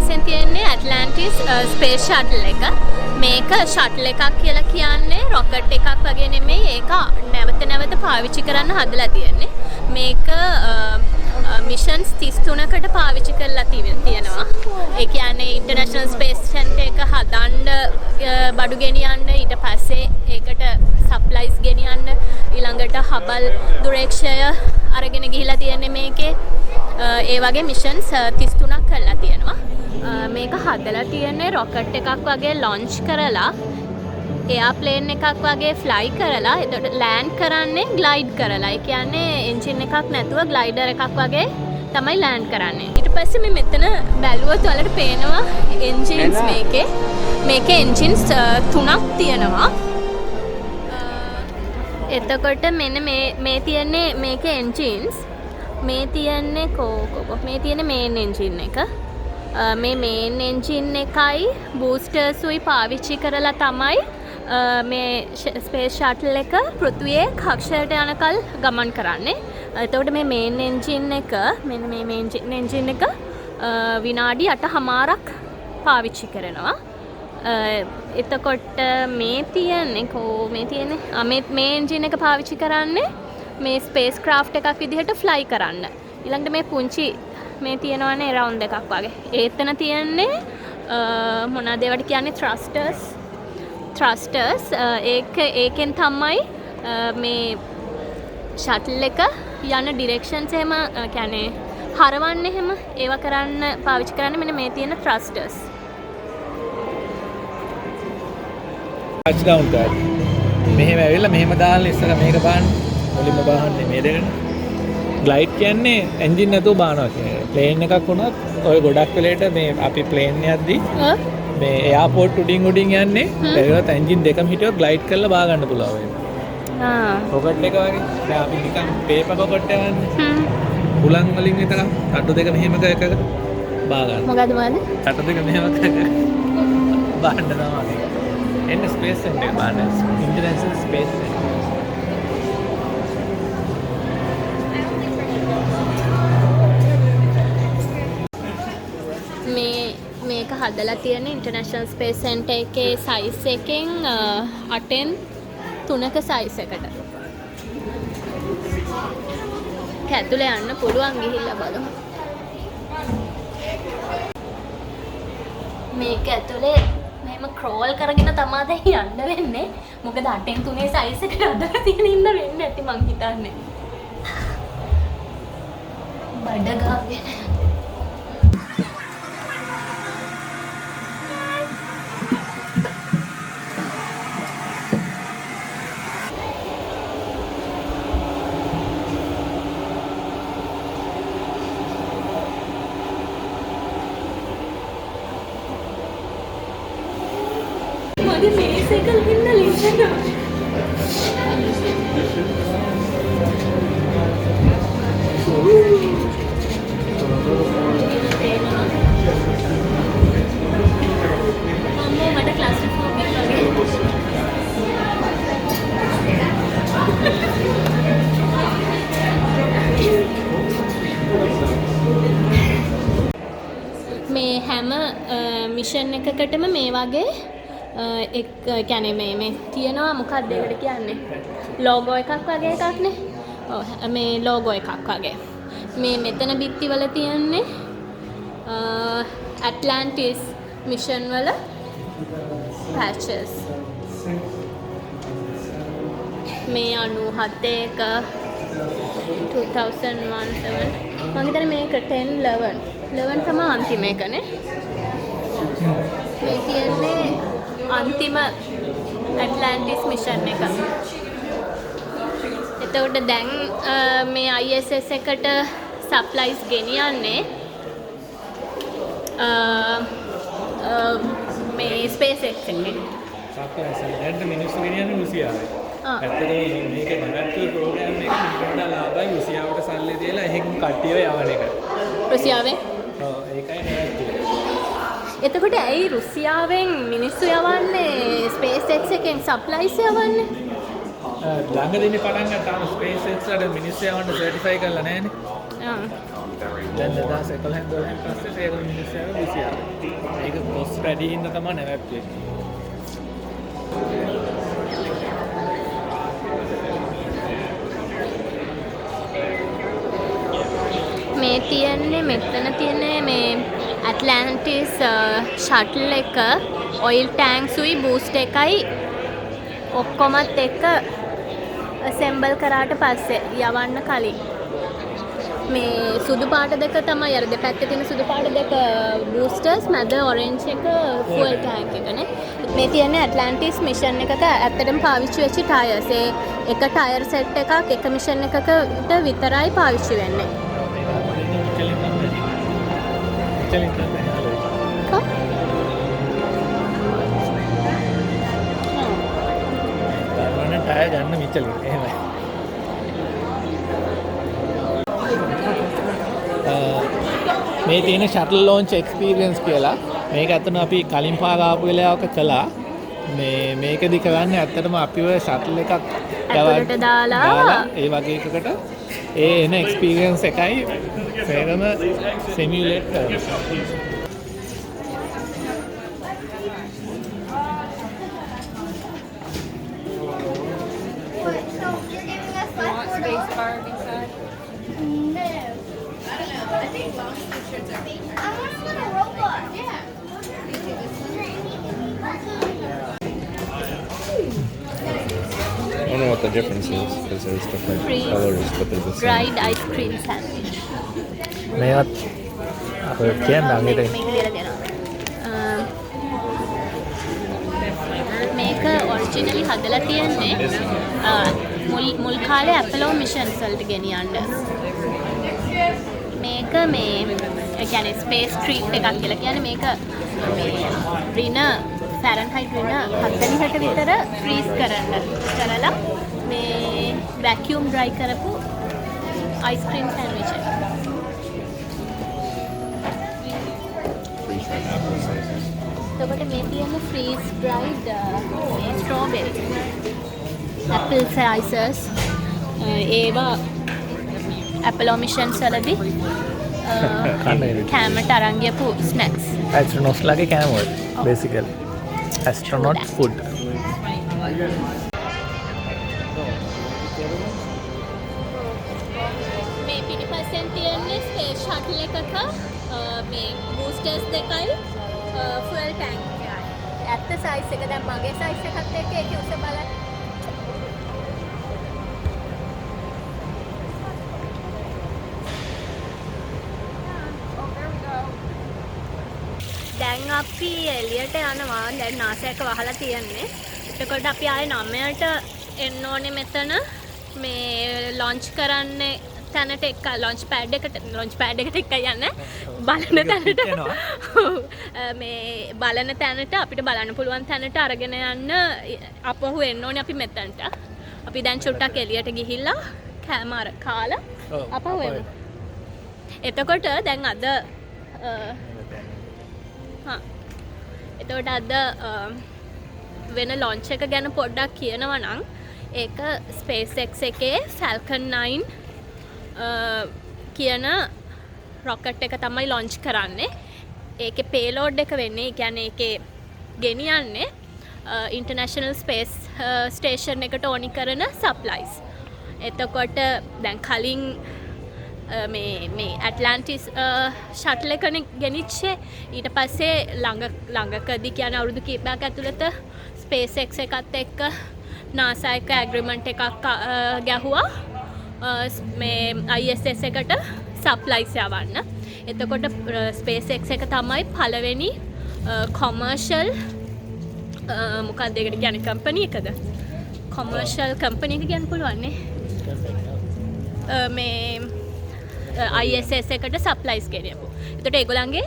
වශයෙන් තියෙන්නේ Atlantis space shuttle එක. මේක ෂටල් එකක් කියලා කියන්නේ රොකට් එකක් වගේ නෙමෙයි. ඒක නැවත පාවිච්චි කරන්න හදලා තියෙන්නේ. මේක මිෂන්ස් 33කට පාවිච්චි කරලා තියෙනවා. ඒ කියන්නේ ඉන්ටර්නැෂනල් ස්පේස් ස්ටේෂන් එක හදන්න බඩු ගෙනියන්න, ඊට පස්සේ ඒකට සප්ලයිස් ගෙනියන්න, ඊළඟට හබල් දුරේක්ෂය අරගෙන ගිහිලා තියෙන්නේ මේකේ. ඒ වගේ මිෂන්ස් 33ක් කරලා තියෙනවා. මේක හදලා තියෙන්නේ රොකට් එකක් වගේ ලොන්ච් කරලා, එයාප්ලේන් එකක් වගේ ෆ්ලයි කරලා, එතකොට ලෑන්ඩ් කරන්නේ ග්ලයිඩ් කරලා. ඒ කියන්නේ එන්ජින් එකක් නැතුව ග්ලයිඩර් එකක් වගේ තමයි ලෑන්ඩ් කරන්නේ. ඊට පස්සේ මේ මෙතන බැලුවොත් ඔයාලට පේනවා එන්ජින්ස් මේකේ. මේකේ එන්ජින්ස් 3ක් තියෙනවා. එතකොට මෙන්න මේ තියෙන්නේ මේකේ එන්ජින්ස්. මේ තියෙන්නේ මේ තියෙන්නේ මේන් එන්ජින් එක. මේ මේන් එන්ජින් එකයි බූස්ටර්ස්ුයි පාවිච්චි කරලා තමයි මේ ස්පේස් ෂටල් එක පෘථිවියේ කක්ෂයට යනකල් ගමන් කරන්නේ. එතකොට මේ මේන් එන්ජින් එක මෙන්න මේ මේන් එන්ජින් එක විනාඩි 8මාරක් පාවිච්චි කරනවා. එතකොට මේ තියෙන්නේ මේ එන්ජින් එක පාවිච්චි කරන්නේ මේ ස්පේස් ක්‍රාෆ්ට් එකක් විදිහට ෆ්ලයි කරන්න. ඊළඟට මේ පුංචි මේ තියෙනවනේ රවුන්ඩ් එකක් වගේ. ඒතන තියෙන්නේ මොනවද ඒවට කියන්නේ thrusters. ඒකෙන් තමයි මේ ෂටල් එක යන ඩිරෙක්ෂන්ස් එහෙම කියන්නේ හරවන්නේ එහෙම ඒවා කරන්න පාවිච්චි කරන්නේ මෙන්න මේ තියෙන thrusters. touchdown කරා. මෙහෙම ඇවිල්ලා මෙහෙම දාලා ඉස්සර මේක බලන්න. මුලින්ම බාහන්නේ මේ දෙකනේ. ග්ලයිඩ් කියන්නේ එන්ජින් නැතුව බානවා කියන්නේ. ප්ලේන් එකක් වුණත් ඔය ගොඩක් වෙලේට මේ අපි ප්ලේන් යද්දි මේ එයාපෝට් උඩින් යන්නේ ඒකට එන්ජින් දෙකම හිටියොත් ග්ලයිඩ් කරලා බා ගන්න පුළුවන් වෙනවා. රොකට් එක වගේ. දැන් අපි නිකන් පේපර් රොකට් යවන්නේ. හුලං වලින් විතර තට්ටු දෙක මෙහෙම එකක බා ගන්න. මොකද? තට්ටු දෙක මෙහෙම එකක බාන්න තමයි. එන්න ස්පේස් සෙන්ටර් බාන්න. International space centre. මේක හදලා තියෙන ඉන්ටර්නැෂනල් ස්පේස් සෙන්ටර් එකේ සයිස් එකෙන් 8න් 3ක සයිස් එකට. ඇතුලේ යන්න පුළුවන් ගිහිල්ලා බලමු. මේක ඇතුලේ මෙහෙම ක්‍රෝල් කරගෙන තමයි යන්න වෙන්නේ. මොකද 8න් 3 සයිස් එකට හදලා තියෙන ඉන්න වෙන්නේ නැති මං හිතන්නේ. බඩ ගාගෙන මේසෙකල් හින්න ලින්නවා. අම්මෝ මට ක්ලාස්ෆෝබික් වගේ. මේ හැම මිෂන් එකකටම මේ වගේ එක කියන්නේ මේ තියෙනවා මොකක්ද ඒකට කියන්නේ ලෝගෝ එකක් වගේ එකක්නේ. ඔව් මේ ලෝගෝ එකක් වගේ. මේ මෙතන බිත්තිවල තියන්නේ ඇට්ලැන්ටිස් මිෂන් වල පැචස්. මේ 97 එක 2001 මම හිතන්නේ මේක 10 11 තමයි අන්තිම එකනේ. මේ කියන්නේ අන්තිම ඇට්ලැන්ටිස් මිෂන් එක. එතකොට දැන් මේ ISS එකට සප්ලයිස් ගෙනියන්නේ මේ SpaceX එකෙන්. සප්ලයිස් දැන් මිනිස්සු ගෙනියන්නේ රුසියාවේ. ඇත්තටම මේක නැවැත්තුව ප්‍රෝග්‍රෑම් එක මිනිස්සුන්ට ලාභයි රුසියාවට සල්ලි දීලා එහෙන් කට්ටියව යවන එක. රුසියාවේ? ඔව් ඒකයි නැවැත්තුව. එතකොට ඇයි රුසියාවෙන් මිනිස්සු යවන්නේ SpaceX එකෙන් සප්ලයිස් යවන්නේ? ළඟදීනේ පටන් ගත්තාම SpaceX වල මිනිස්සු යවන්න සර්ටිෆයි කරලා නැහැනේ. දැන් 2011 12 පස්සේ සේරම මිනිස්සු යන 26. මේක කොස් වැඩි හින්දා තමයි නැවැත්තුවේ. මේ තියෙන්නේ මෙතන තියෙන්නේ මේ ඇට්ලැන්ටිස් ෂටල් එක ඔයිල් ටැන්ක්සුයි බූස්ට් එකයි ඔක්කොමත් එක්ක assemble කරාට පස්සේ යවන්න කලින් මේ සුදු පාට දෙක තමයි අර දෙපැත්තේ තියෙන සුදු පාට දෙක බූස්ටර්ස් මැද ඔරෙන්ජ් එක ෆුවල් ටැන්ක් එකනේ. මේ තියෙන්නේ ඇට්ලැන්ටිස් මිෂන් එකක ඇත්තටම පාවිච්චි වෙච්ච ටයර්ස්. ඒ එක ටයර් සෙට් එකක් එක මිෂන් එකකට විතරයි පාවිච්චි වෙන්නේ. ටයර් ගන්න මිචලින් එහෙමයි. මේ තියෙන ෂටල් ලොන්ච් එක්ස්පීරියන්ස් කියලා මේක ඇත්තටම අපි කලින් පාර ආපු වෙලාවක කළා. මේකදි කරන්නේ ඇත්තටම අපිව ෂටල් එකක් ඇතුළට දාලා ඒ වගේ එකකට ඒ එන එක්ස්පීරියන්ස් එකයි සේරම සිමියුලේට් කරනවා. I don't know what the difference is because there's different colors, but they're the same. dried ice cream sandwich. මේවත් අපේ කියන්න අංගෙට මේක ලියලා දෙනවා. මේක ඔරිජිනලි හදලා තියෙන්නේ මුල් කාලේ ඇපලෝ මිෂන්ස් වලට ගෙනියන්න. මේක මේ ඒ කියන්නේ ස්පේස් ට්‍රීට් එකක් කියලා කියන්නේ මේක මේ රින ෆැරන්හයිට් රින 46ට විතර ෆ්‍රීස් කරලා මේ වැකියුම් ඩ්‍රයි කරපු අයිස්ක්‍රීම් සෑන්ඩ්විච් එක. එතකොට මේ තියෙන ෆ්‍රීස් ඩ්‍රයිඩ් මේ ස්ට්‍රෝබෙරි ඇපල් ස්ලයිසස් ඒවා ඇපලෝ මිෂන්ස් වලදී කෑමට අරන් ගියපු ස්නැක්ස්. ඇස්ට්‍රොනොට්ස් ලගේ කෑම වල basically astronaut food. මේ පිටිපස්සෙන් තියෙන්නේ ස්පේස් ෂටල් එකක මේ බූස්ටර්ස් දෙකයි ෆුවල් ටැන්ක් එකයි. ඇත්ත සයිස් එක දැන් මගේ සයිස් එකත් එක්ක ඒකේ උස බලන්න. දැන් අපි එළියට යනවා. දැන් නාසයක වහලා තියෙන්නේ. එතකොට අපි ආයේ 9ට එන්න ඕනේ මෙතන මේ ලොන්ච් කරන්නේ තැනට එක ලොන්ච් පෑඩ් එකට එක යන්න බලන තැනට මේ බලන තැනට අපිට බලන්න පුළුවන් තැනට අරගෙන යන්න අපහු එන්න ඕනේ අපි මෙතනට. අපි දැන් චුට්ටක් එළියට ගිහිල්ලා කෑම කාලා අපහු එමු. එතකොට දැන් අද එතකොට අද වෙන ලොන්ච් එක ගැන පොඩ්ඩක් කියනවා නම් ඒක SpaceX එකේ Falcon 9 කියන රොකට් එක තමයි ලොන්ච් කරන්නේ. ඒකේ payload එක වෙන්නේ, ඒ කියන්නේ ඒකේ ගෙනියන්නේ International Space Station එකට ඕනි කරන supplies. එතකොට දැන් කලින් මේ ඇට්ලැන්ටිස් ෂටල් එකනේ ගෙනිච්චේ. ඊට පස්සේ ළඟකදී කියන්නේ අවුරුදු කිහිපයක් ඇතුළත SpaceX එකත් එක්ක NASA එක ඇග්‍රීමන්ට් එකක් ගැහුවා මේ ISS එකට සප්ලයිස් යවන්න. එතකොට SpaceX එක තමයි පළවෙනි කොමර්ෂල් මොකක්ද ඒකට කියන්නේ කම්පැනි එකද? කොමර්ෂල් කම්පැනි එක කියන්න පුළුවන් නේ. මේ ISS එකට සප්ලයිස් ගෙනියපු. එතකොට ඒගොල්ලන්ගේ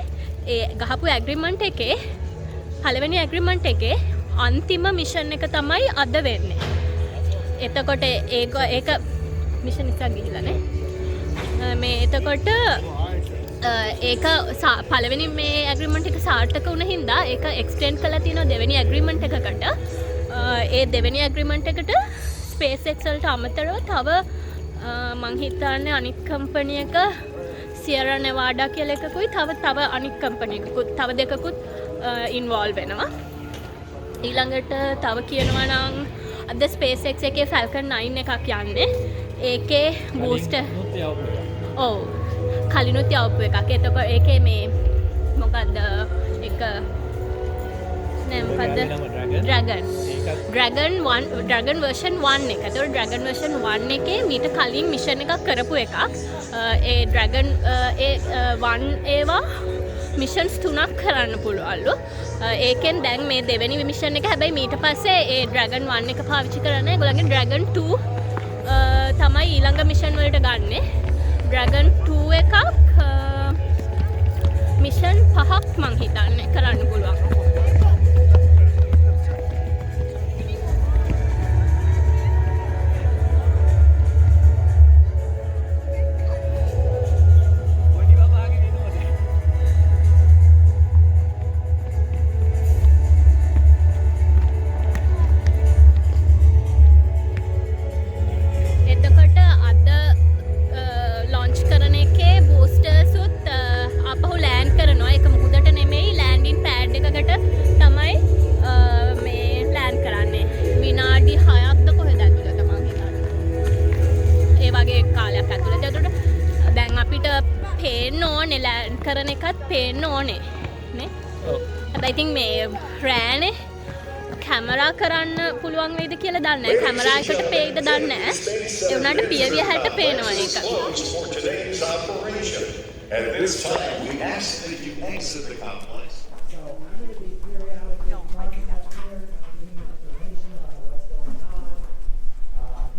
ඒ ගහපු ඇග්‍රීමන්ට් එකේ පළවෙනි ඇග්‍රීමන්ට් එකේ අන්තිම මිෂන් එක තමයි අද වෙන්නේ. එතකොට ඒක මිෂන් එකක් ගිහිල්ලා නේ. මේ එතකොට ඒක පළවෙනි මේ ඇග්‍රීමන්ට් එක සාර්ථක වුණ හින්දා ඒක එක්ස්ටෙන්ඩ් කරලා තියෙනවා දෙවෙනි ඇග්‍රීමන්ට් එකකට. ඒ දෙවෙනි ඇග්‍රීමන්ට් එකට SpaceX වලට අමතරව තව මං හිතන්නේ අනිත් කම්පැනි එක සියරා නෙවාඩා කියලා එකකුයි තව අනික් කම්පැනි එකකුත් තව දෙකකුත් ඉන්වෝල්ව් වෙනවා. ඊළඟට තව කියනවා නම් අද SpaceX එකේ Falcon 9 එකක් යන්නේ. ඒකේ බූස්ටර් ඔව් කලිනුත් යවපු එකක්. එතකොට ඒකේ මේ මොකද්ද එක නෑ මොකද්ද Dragon version 1 එක. ඒතකොට Dragon version 1 එකේ මීට කලින් මිෂන් එකක් කරපු එකක්. ඒ Dragon 1 ඒවා මිෂන්ස් 3ක් කරන්න පුළුවන්ලු. ඒකෙන් දැන් මේ දෙවෙනි මිෂන් එක හැබැයි මීට පස්සේ ඒ Dragon 1 එක පාවිච්චි කරන්නේ ඒගොල්ලන්ගේ Dragon 2 තමයි ඊළඟ මිෂන් වලට ගන්නෙ. Dragon 2 එකක් මිෂන් 5ක් මං හිතන්නේ කරන්න පුළුවන්. කරන එකත් පේන්න ඕනේ නේ. හැබැයි ඉතින් මේ රෑනේ කැමරා කරන්න පුළුවන් වේද කියලා දන්නේ නැහැ. කැමරා එකට පේයිද දන්නේ නැහැ. ඒ වුණාට පියවිය හැට පේනවා ඒක. At this time we ask that you exit the complex.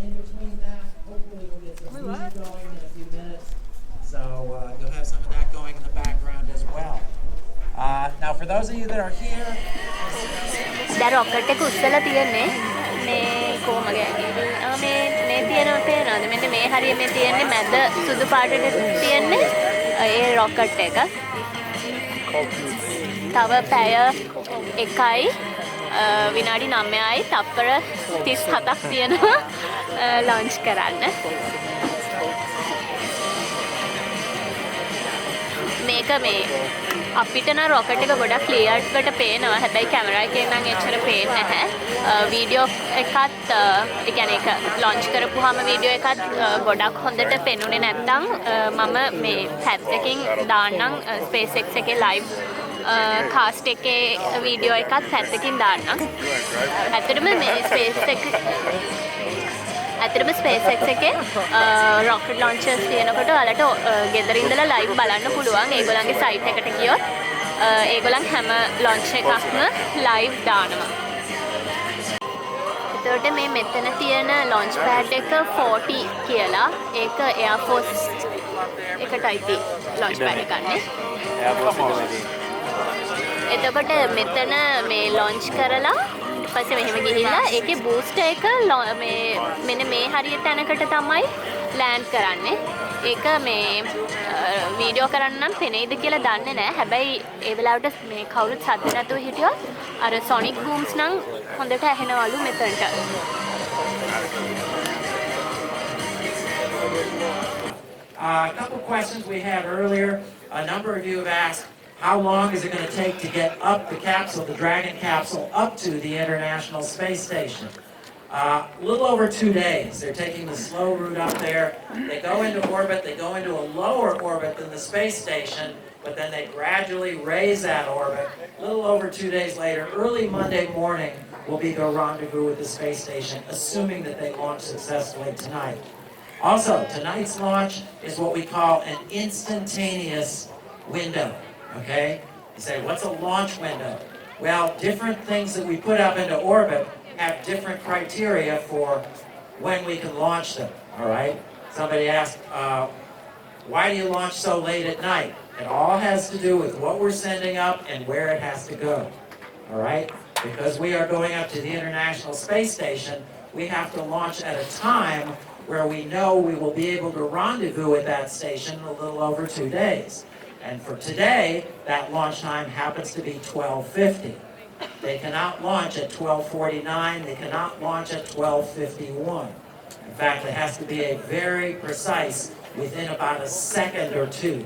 In between that, hopefully we'll get some music going in a few minutes. So you'll have some of that going in the background as well. Now for those of you that are here, දැන් rocket එක උස්සලා තියන්නේ මේ කොහමද මේ තියෙනවා පේනවද? මෙන්න මේ හරිය මේ තියෙන්නේ මැද සුදු පාටට තියෙන්නේ ඒ රොකට් එක. තව පැය 1යි විනාඩි 9යි තප්පර 37ක් තියෙනවා ලොන්ච් කරන්න. මේක මේ අපිට නම් රොකට් එක ගොඩක් ක්ලියර් කට පේනවා. හැබැයි කැමරා එකෙන් නම් එච්චර පේන්නේ නැහැ. වීඩියෝ එකත් ඒ කියන්නේ ඒක ලොන්ච් කරපුවාම වීඩියෝ එකත් ගොඩක් හොඳට පෙනුනේ නැත්නම් මම මේ පැත්තකින් දාන්නම් SpaceX එකේ ලයිව් කාස්ට් එකේ වීඩියෝ එකත් පැත්තකින් දාන්නම්. ඇත්තටම මේ SpaceX එකේ rocket launchers තියෙනකොට ඔයාලට ගෙදර ඉඳලා live බලන්න පුළුවන්. ඒගොල්ලන්ගේ site එකට ගියොත් ඒගොල්ලන් හැම launch එකක්ම live දානවා. එතකොට මේ මෙතන තියෙන launch pad එක 40 කියලා. ඒක Air Force එකටයි launch pad එක ගන්නෙ. එතකොට මෙතන මේ launch කරලා පස්සේ මෙහෙම ගිහිල්ලා ඒකේ බූස්ටර් එක මේ මෙන්න මේ හරිය තැනකට තමයි ලෑන්ඩ් කරන්නේ. ඒක මේ වීඩියෝ කරන්න නම් පෙනෙයිද කියලා දන්නේ නැහැ. හැබැයි ඒ වෙලාවට මේ කවුරුත් සද්ද නැතුව හිටියොත් අර සොනික් බූම්ස් නම් හොඳට ඇහෙනවලු මෙතනට. A couple questions we had earlier. A number of you have asked, how long is it going to take to get up the capsule, the Dragon capsule, up to the International Space Station? A little over 2 days. They're taking the slow route up there. They go into orbit. They go into a lower orbit than the space station, but then they gradually raise that orbit. A little over 2 days later, early Monday morning, will be their rendezvous with the space station, assuming that they launch successfully tonight. Also, tonight's launch is what we call an instantaneous window. Okay? You say, what's a launch window? Well, different things that we put up into orbit have different criteria for when we can launch them. All right? Somebody asked, why do you launch so late at night? It all has to do with what we're sending up and where it has to go. All right? Because we are going up to the International Space Station, we have to launch at a time where we know we will be able to rendezvous at that station in a little over 2 days. And for today, that launch time happens to be 12:50. They cannot launch at 12:49. They cannot launch at 12:51. In fact, it has to be a very precise, within about a second or two.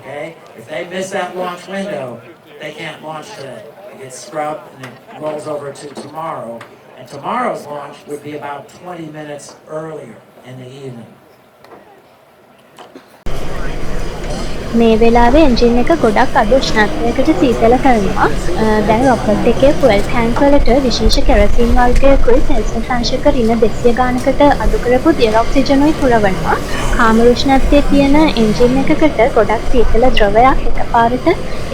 Okay? If they miss that launch window, they can't launch today. It gets scrubbed and it rolls over to tomorrow. And tomorrow's launch would be about 20 minutes earlier in the evening. මේ වෙලාවේ engine එක ගොඩක් අඩු උෂ්ණත්වයකට සීතල කරනවා. දැන් rocket එකේ fuel tank වලට විශේෂ කෙරසින් වර්ගයකුයි සෙල්සියස් අංශක ඍණ 200 ගානකට අඩු කරපු දියර ඔක්සිජනුයි පුරවනවා. කාමර උෂ්ණත්වයේ තියෙන එන්ජින් එකකට ගොඩක් සීතල ද්‍රවයක් එකපාරට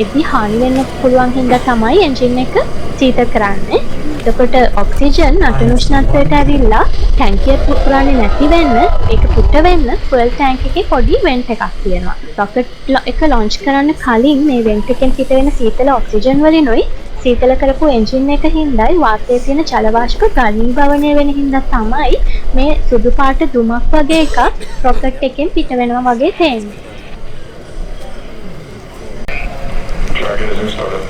එද්දි හානි වෙන්න පුළුවන් හින්දා තමයි එන්ජින් එක සීතල කරන්නේ. එතකොට ඔක්සිජන් අඩු උෂ්ණත්වයට ඇවිල්ලා ටැංකිය පුරන්නේ නැති වෙන්න ඒක පුට වෙන්න ෆුවල් ටැංක් එකේ පොඩි වෙන්ට් එකක් තියෙනවා. රොකට් එක ලොන්ච් කරන්න කලින් මේ වෙන්ට් එකෙන් පිට වෙන සීතල ඔක්සිජන් වලිනුයි සීතල කරපු එන්ජින් එක හින්දායි වාතයේ තියෙන ජල වාෂ්ප ඝනීභවනය වෙන හින්දා තමයි මේ සුදු පාට දුමක් වගේ එකක් රොකට් එකෙන් පිට වෙනවා වගේ තේන්නේ. Dragon isn't started.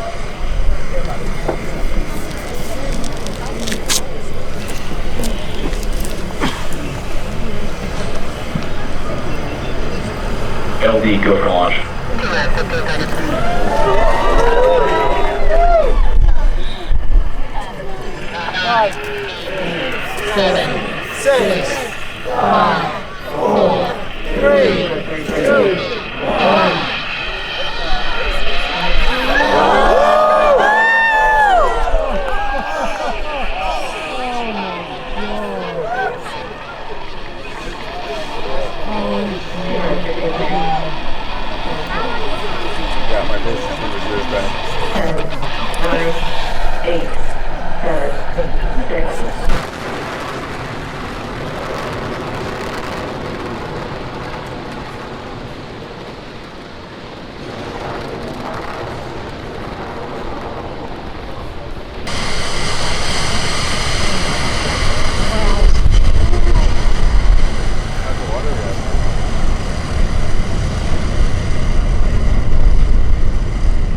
LD, go for launch. 7, 6, 5, 4, 3, 2, 1. Yeah, my business was yours back. 9, 8, 7, 6.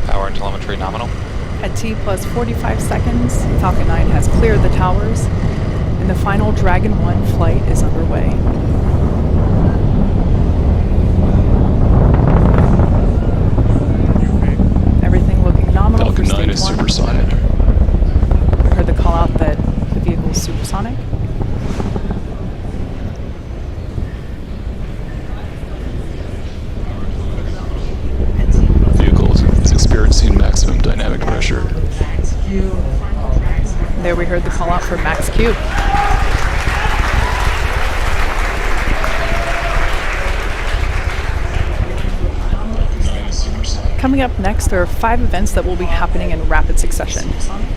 Power and telemetry nominal. At T plus 45 seconds, Falcon 9 has cleared the towers, and the final Dragon 1 flight is underway. Everything looking nominal. Falcon for 9 is stage 1. supersonic. We heard the call out that the vehicle is supersonic. Vehicle is experiencing maximum dynamic pressure. There we heard the call out for Max Q. Coming up next are 5 events that will be happening in rapid succession.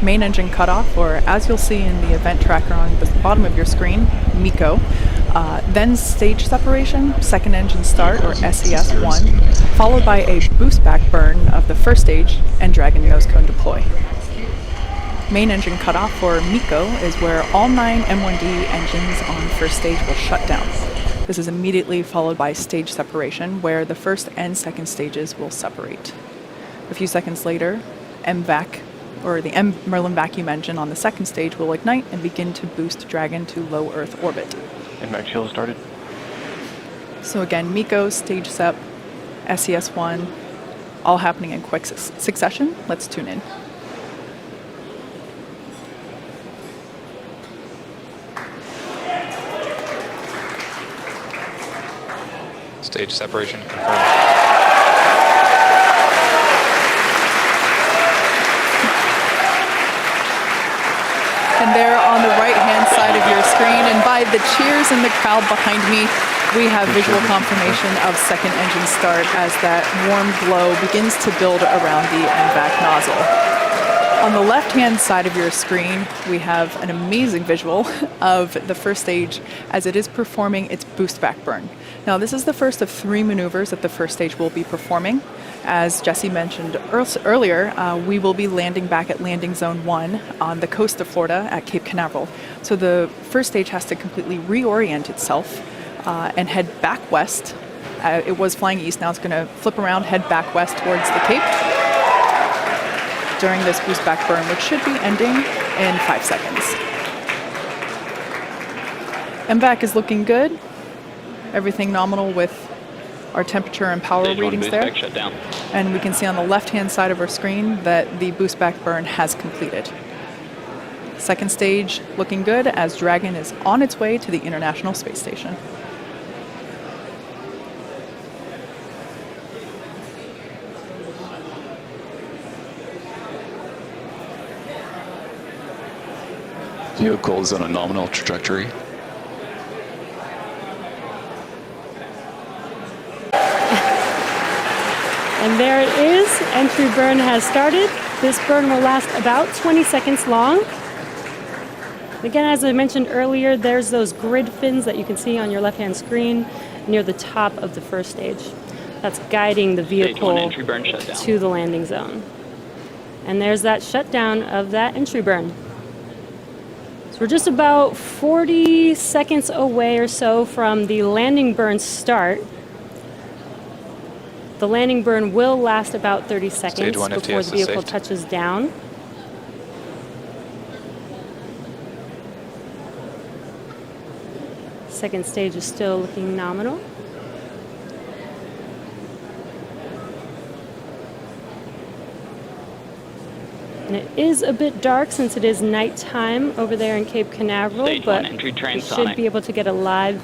Main engine cutoff, or as you'll see in the event tracker on the bottom of your screen, MECO. Then stage separation, second engine start, or SES1, followed by a boost back burn of the first stage and Dragon nose cone deploy. Main engine cutoff, or MECO, is where all 9 M1D engines on first stage will shut down. This is immediately followed by stage separation, where the first and second stages will separate. A few seconds later, MVAC, or the M Merlin vacuum engine on the second stage, will ignite and begin to boost Dragon to low Earth orbit. And Max Shield started. So again, MECO, stage sep, SES1, all happening in quick succession. Let's tune in. Stage separation confirmed. And there on the right-hand side of your screen, and by the cheers in the crowd behind me, we have visual confirmation of second engine start as that warm glow begins to build around the MVAC nozzle. On the left-hand side of your screen, we have an amazing visual of the first stage as it is performing its boost back burn. Now, this is the first of 3 maneuvers that the first stage will be performing. As Jesse mentioned earlier, we will be landing back at landing zone 1 on the coast of Florida at Cape Canaveral. So the first stage has to completely reorient itself and head back west. It was flying east, now it's going to flip around, head back west towards the Cape during this boost back burn, which should be ending in 5 seconds. MVAC is looking good. Everything nominal with our temperature and power Stage 1 readings boost there. back shut down. And we can see on the left-hand side of our screen that the boost back burn has completed. Second stage looking good as Dragon is on its way to the International Space Station. Vehicle is on a nominal trajectory. And there it is. Entry burn has started. This burn will last about 20 seconds long. Again, as I mentioned earlier, there's those grid fins that you can see on your left-hand screen near the top of the first stage. That's guiding the vehicle entry burn shutdown. to the landing zone. And there's that shutdown of that entry burn. So we're just about 40 seconds away or so from the landing burn start. The landing burn will last about 30 seconds Stage 1 before FTS the is vehicle saved. touches down. Second stage is still looking nominal. And it is a bit dark since it is nighttime over there in Cape Canaveral, Stage but 1 entry you transonic. should be able to get a live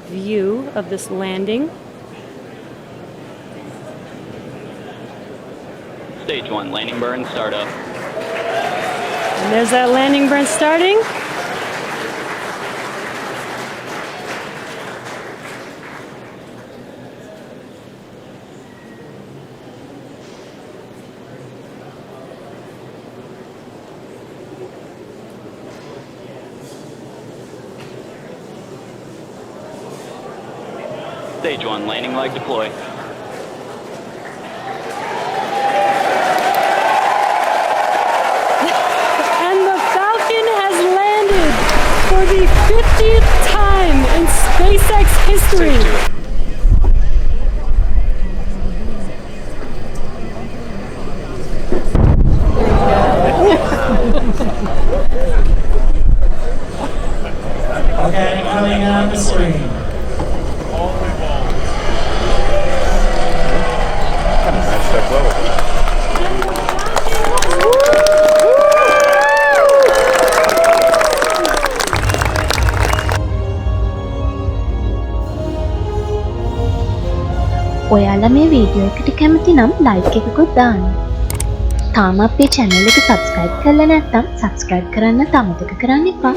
view of this landing. Stage 1 landing burn startup. And there's that landing burn starting. Stage 1 landing leg deploy. And the Falcon has landed for the 50th time in SpaceX history. Stage 2. Okay, coming on the screen. ඔයාලා මේ video එකට කැමති නම් like එකකුත් දාන්න. තාම අපේ channel එක subscribe කරලා නැත්නම් subscribe කරන්න අමතක කරන්න එපා.